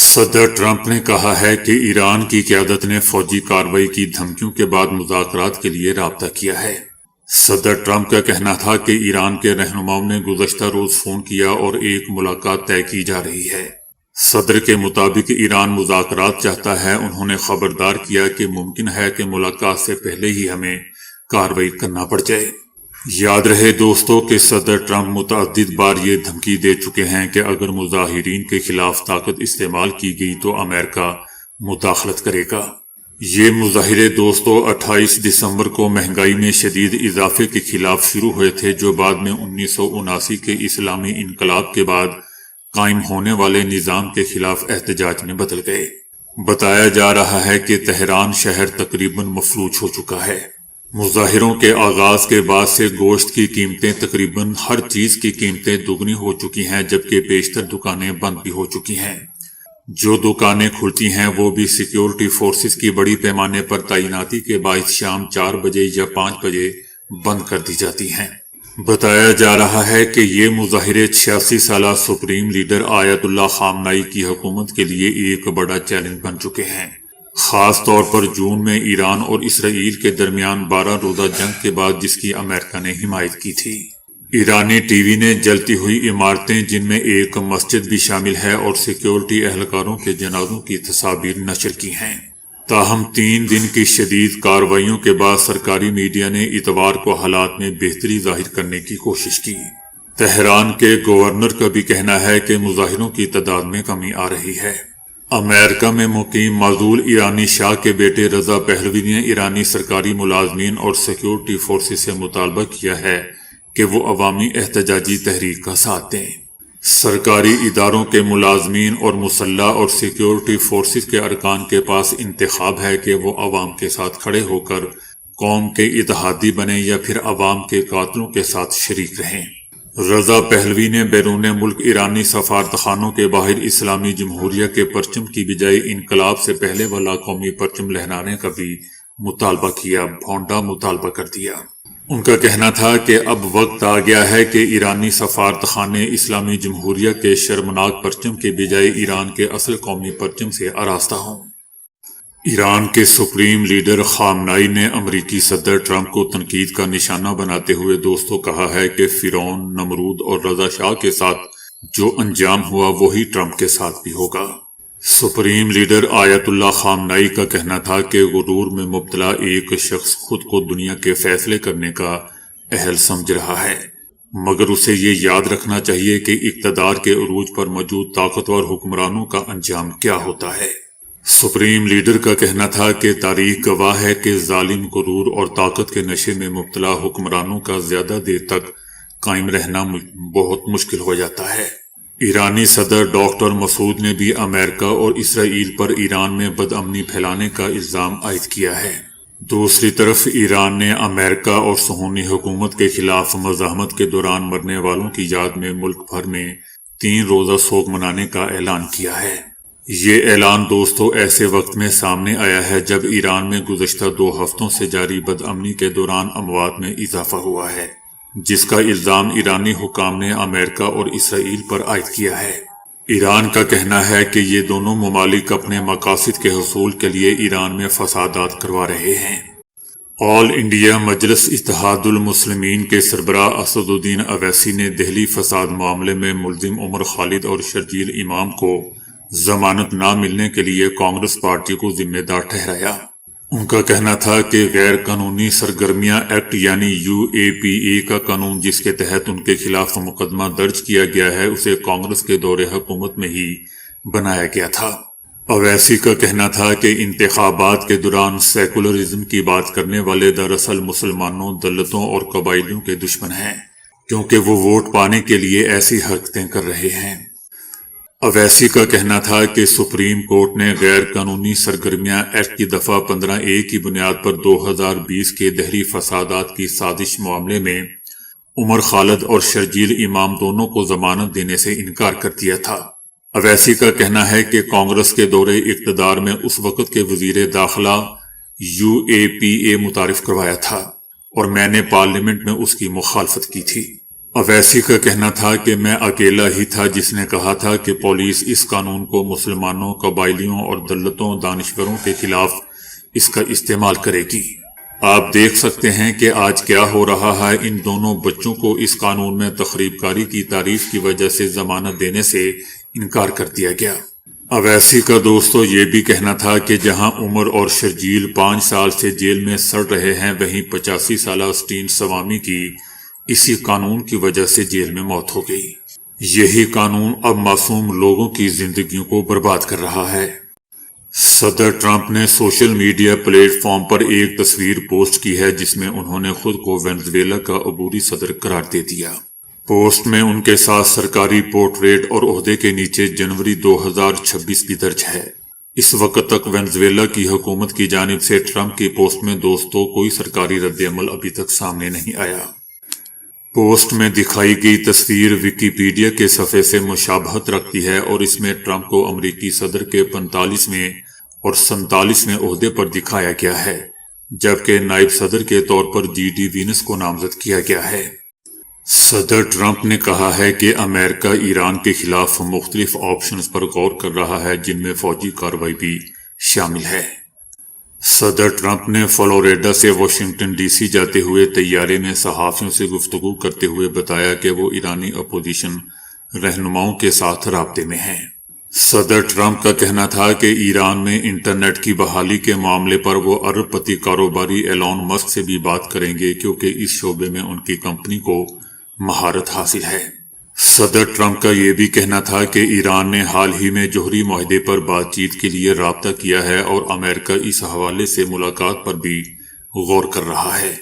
صدر ٹرمپ نے کہا ہے کہ ایران کی قیادت نے فوجی کارروائی کی دھمکیوں کے بعد مذاکرات کے لیے رابطہ کیا ہے۔ صدر ٹرمپ کا کہنا تھا کہ ایران کے رہنماؤں نے گزشتہ روز فون کیا اور ایک ملاقات طے کی جا رہی ہے۔ صدر کے مطابق ایران مذاکرات چاہتا ہے۔ انہوں نے خبردار کیا کہ ممکن ہے کہ ملاقات سے پہلے ہی ہمیں کارروائی کرنا پڑ جائے۔ یاد رہے دوستو کہ صدر ٹرمپ متعدد بار یہ دھمکی دے چکے ہیں کہ اگر مظاہرین کے خلاف طاقت استعمال کی گئی تو امریکہ مداخلت کرے گا۔ یہ مظاہرے دوستو 28 دسمبر کو مہنگائی میں شدید اضافے کے خلاف شروع ہوئے تھے، جو بعد میں 1979 کے اسلامی انقلاب کے بعد قائم ہونے والے نظام کے خلاف احتجاج میں بدل گئے۔ بتایا جا رہا ہے کہ تہران شہر تقریباً مفلوج ہو چکا ہے۔ مظاہروں کے آغاز کے بعد سے گوشت کی قیمتیں تقریباً ہر چیز کی قیمتیں دگنی ہو چکی ہیں، جبکہ بیشتر دکانیں بند بھی ہو چکی ہیں۔ جو دکانیں کھلتی ہیں وہ بھی سیکیورٹی فورسز کی بڑی پیمانے پر تعیناتی کے باعث شام 4 بجے یا 5 بجے بند کر دی جاتی ہیں۔ بتایا جا رہا ہے کہ یہ مظاہرے 86 سالہ سپریم لیڈر آیت اللہ خامنائی کی حکومت کے لیے ایک بڑا چیلنج بن چکے ہیں، خاص طور پر جون میں ایران اور اسرائیل کے درمیان 12 روزہ جنگ کے بعد، جس کی امریکہ نے حمایت کی تھی۔ ایرانی ٹی وی نے جلتی ہوئی عمارتیں، جن میں ایک مسجد بھی شامل ہے، اور سیکیورٹی اہلکاروں کے جنازوں کی تصاویر نشر کی ہیں۔ تاہم 3 دن کی شدید کارروائیوں کے بعد سرکاری میڈیا نے اتوار کو حالات میں بہتری ظاہر کرنے کی کوشش کی۔ تہران کے گورنر کا بھی کہنا ہے کہ مظاہروں کی تعداد میں کمی آ رہی ہے۔ امریکہ میں مقیم معزول ایرانی شاہ کے بیٹے رضا پہلوی نے ایرانی سرکاری ملازمین اور سیکیورٹی فورسز سے مطالبہ کیا ہے کہ وہ عوامی احتجاجی تحریک کا ساتھ دیں۔ سرکاری اداروں کے ملازمین اور مسلح اور سیکیورٹی فورسز کے ارکان کے پاس انتخاب ہے کہ وہ عوام کے ساتھ کھڑے ہو کر قوم کے اتحادی بنیں یا پھر عوام کے قاتلوں کے ساتھ شریک رہیں۔ رضا پہلوی نے بیرون ملک ایرانی سفارتخانوں کے باہر اسلامی جمہوریہ کے پرچم کی بجائے انقلاب سے پہلے والا قومی پرچم لہرانے کا بھی مطالبہ کیا، بھونڈا مطالبہ کر دیا۔ ان کا کہنا تھا کہ اب وقت آ گیا ہے کہ ایرانی سفارتخانے اسلامی جمہوریہ کے شرمناک پرچم کے بجائے ایران کے اصل قومی پرچم سے آراستہ ہوں۔ ایران کے سپریم لیڈر خامنائی نے امریکی صدر ٹرمپ کو تنقید کا نشانہ بناتے ہوئے دوستوں کہا ہے کہ فرعون، نمرود اور رضا شاہ کے ساتھ جو انجام ہوا وہی ٹرمپ کے ساتھ بھی ہوگا۔ سپریم لیڈر آیت اللہ خامنائی کا کہنا تھا کہ غرور میں مبتلا ایک شخص خود کو دنیا کے فیصلے کرنے کا اہل سمجھ رہا ہے، مگر اسے یہ یاد رکھنا چاہیے کہ اقتدار کے عروج پر موجود طاقتور حکمرانوں کا انجام کیا ہوتا ہے۔ سپریم لیڈر کا کہنا تھا کہ تاریخ گواہ ہے کہ ظالم، غرور اور طاقت کے نشے میں مبتلا حکمرانوں کا زیادہ دیر تک قائم رہنا بہت مشکل ہو جاتا ہے۔ ایرانی صدر ڈاکٹر مسعود نے بھی امریکہ اور اسرائیل پر ایران میں بدامنی پھیلانے کا الزام عائد کیا ہے۔ دوسری طرف ایران نے امریکہ اور صہیونی حکومت کے خلاف مزاحمت کے دوران مرنے والوں کی یاد میں ملک بھر میں 3 روزہ سوگ منانے کا اعلان کیا ہے۔ یہ اعلان دوستو ایسے وقت میں سامنے آیا ہے جب ایران میں گزشتہ 2 ہفتوں سے جاری بدامنی کے دوران اموات میں اضافہ ہوا ہے، جس کا الزام ایرانی حکام نے امریکہ اور اسرائیل پر عائد کیا ہے۔ ایران کا کہنا ہے کہ یہ دونوں ممالک اپنے مقاصد کے حصول کے لیے ایران میں فسادات کروا رہے ہیں۔ آل انڈیا مجلس اتحاد المسلمین کے سربراہ اسد الدین اویسی نے دہلی فساد معاملے میں ملزم عمر خالد اور شرجیل امام کو ضمانت نہ ملنے کے لیے کانگریس پارٹی کو ذمہ دار ٹھہرایا۔ ان کا کہنا تھا کہ غیر قانونی سرگرمیاں ایکٹ یعنی UAPA کا قانون، جس کے تحت ان کے خلاف مقدمہ درج کیا گیا ہے، اسے کانگریس کے دور حکومت میں ہی بنایا گیا تھا۔ اویسی کا کہنا تھا کہ انتخابات کے دوران سیکولرزم کی بات کرنے والے دراصل مسلمانوں، دلتوں اور قبائلیوں کے دشمن ہیں، کیونکہ وہ ووٹ پانے کے لیے ایسی حرکتیں کر رہے ہیں۔ اویسی کا کہنا تھا کہ سپریم کورٹ نے غیر قانونی سرگرمیاں ایکٹ کی دفعہ 15A کی بنیاد پر 2020 کے دہلی فسادات کی سازش معاملے میں عمر خالد اور شرجیل امام دونوں کو ضمانت دینے سے انکار کر دیا تھا۔ اویسی کا کہنا ہے کہ کانگریس کے دور اقتدار میں اس وقت کے وزیر داخلہ UAPA متعارف کروایا تھا اور میں نے پارلیمنٹ میں اس کی مخالفت کی تھی۔ اویسی کا کہنا تھا کہ میں اکیلا ہی تھا جس نے کہا تھا کہ پولیس اس قانون کو مسلمانوں، قبائلیوں اور دلتوں، دانشوروں کے خلاف اس کا استعمال کرے گی۔ آپ دیکھ سکتے ہیں کہ آج کیا ہو رہا ہے۔ ان دونوں بچوں کو اس قانون میں تخریب کاری کی تعریف کی وجہ سے ضمانت دینے سے انکار کر دیا گیا۔ اویسی کا دوستو یہ بھی کہنا تھا کہ جہاں عمر اور شرجیل 5 سال سے جیل میں سڑ رہے ہیں، وہیں 85 سالہ سٹین سوامی کی اسی قانون کی وجہ سے جیل میں موت ہو گئی۔ یہی قانون اب معصوم لوگوں کی زندگیوں کو برباد کر رہا ہے۔ صدر ٹرمپ نے سوشل میڈیا پلیٹ فارم پر ایک تصویر پوسٹ کی ہے جس میں انہوں نے خود کو وینزویلا کا عبوری صدر قرار دے دیا۔ پوسٹ میں ان کے ساتھ سرکاری پورٹریٹ اور عہدے کے نیچے جنوری 2026 بھی درج ہے۔ اس وقت تک وینزویلا کی حکومت کی جانب سے ٹرمپ کی پوسٹ میں دوستوں کوئی سرکاری رد عمل ابھی تک سامنے نہیں آیا۔ پوسٹ میں دکھائی گئی تصویر ویکیپیڈیا کے صفحے سے مشابہت رکھتی ہے اور اس میں ٹرمپ کو امریکی صدر کے 45ویں اور 47ویں عہدے پر دکھایا گیا ہے، جبکہ نائب صدر کے طور پر جی ڈی وینس کو نامزد کیا گیا ہے۔ صدر ٹرمپ نے کہا ہے کہ امریکہ ایران کے خلاف مختلف آپشنز پر غور کر رہا ہے جن میں فوجی کارروائی بھی شامل ہے۔ صدر ٹرمپ نے فلوریڈا سے واشنگٹن ڈی سی جاتے ہوئے طیارے میں صحافیوں سے گفتگو کرتے ہوئے بتایا کہ وہ ایرانی اپوزیشن رہنماؤں کے ساتھ رابطے میں ہیں۔ صدر ٹرمپ کا کہنا تھا کہ ایران میں انٹرنیٹ کی بحالی کے معاملے پر وہ ارب پتی کاروباری ایلون مسک سے بھی بات کریں گے کیونکہ اس شعبے میں ان کی کمپنی کو مہارت حاصل ہے۔ صدر ٹرمپ کا یہ بھی کہنا تھا کہ ایران نے حال ہی میں جوہری معاہدے پر بات چیت کے لیے رابطہ کیا ہے اور امریکہ اس حوالے سے ملاقات پر بھی غور کر رہا ہے،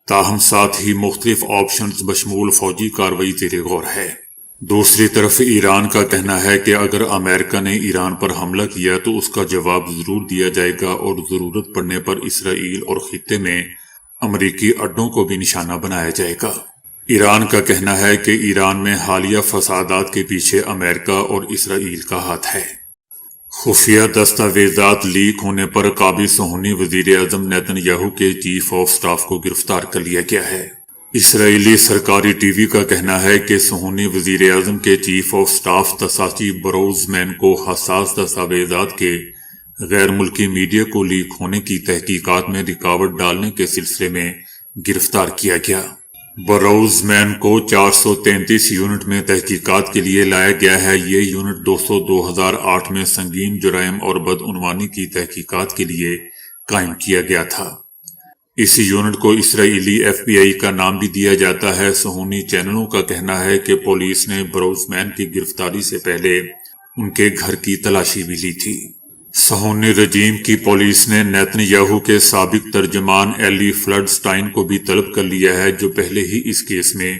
تاہم ساتھ ہی مختلف آپشنز بشمول فوجی کارروائی زیر غور ہے۔ دوسری طرف ایران کا کہنا ہے کہ اگر امریکہ نے ایران پر حملہ کیا تو اس کا جواب ضرور دیا جائے گا اور ضرورت پڑنے پر اسرائیل اور خطے میں امریکی اڈوں کو بھی نشانہ بنایا جائے گا۔ ایران کا کہنا ہے کہ ایران میں حالیہ فسادات کے پیچھے امریکہ اور اسرائیل کا ہاتھ ہے۔ خفیہ دستاویزات لیک ہونے پر قابض صہیونی وزیر اعظم نیتن یاہو کے چیف آف سٹاف کو گرفتار کر لیا گیا ہے۔ اسرائیلی سرکاری ٹی وی کا کہنا ہے کہ صہیونی وزیر اعظم کے چیف آف سٹاف تساچی بروزمین کو حساس دستاویزات کے غیر ملکی میڈیا کو لیک ہونے کی تحقیقات میں رکاوٹ ڈالنے کے سلسلے میں گرفتار کیا گیا۔ بروزمین کو 433 یونٹ میں تحقیقات کے لیے لایا گیا ہے۔ یہ یونٹ 2008 میں سنگین جرائم اور بدعنوانی کی تحقیقات کے لیے قائم کیا گیا تھا۔ اس یونٹ کو اسرائیلی ایف بی آئی کا نام بھی دیا جاتا ہے۔ صہیونی چینلوں کا کہنا ہے کہ پولیس نے بروزمین کی گرفتاری سے پہلے ان کے گھر کی تلاشی بھی لی تھی۔ صہیونی رجیم کی پولیس نے نیتن یاہو کے سابق ترجمان ایلی فلڈ سٹائن کو بھی طلب کر لیا ہے جو پہلے ہی اس کیس میں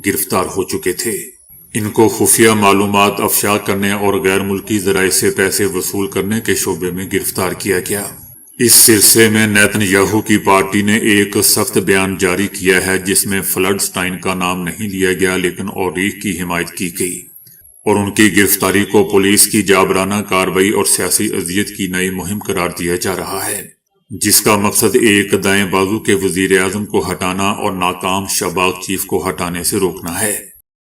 گرفتار ہو چکے تھے۔ ان کو خفیہ معلومات افشا کرنے اور غیر ملکی ذرائع سے پیسے وصول کرنے کے شعبے میں گرفتار کیا گیا۔ اس سلسلے میں نیتن یاہو کی پارٹی نے ایک سخت بیان جاری کیا ہے جس میں فلڈ سٹائن کا نام نہیں لیا گیا لیکن اوریخ کی حمایت کی گئی اور ان کی گرفتاری کو پولیس کی جابرانہ کارروائی اور سیاسی اذیت کی نئی مہم قرار دیا جا رہا ہے، جس کا مقصد ایک دائیں بازو کے وزیر اعظم کو ہٹانا اور ناکام شباک چیف کو ہٹانے سے روکنا ہے۔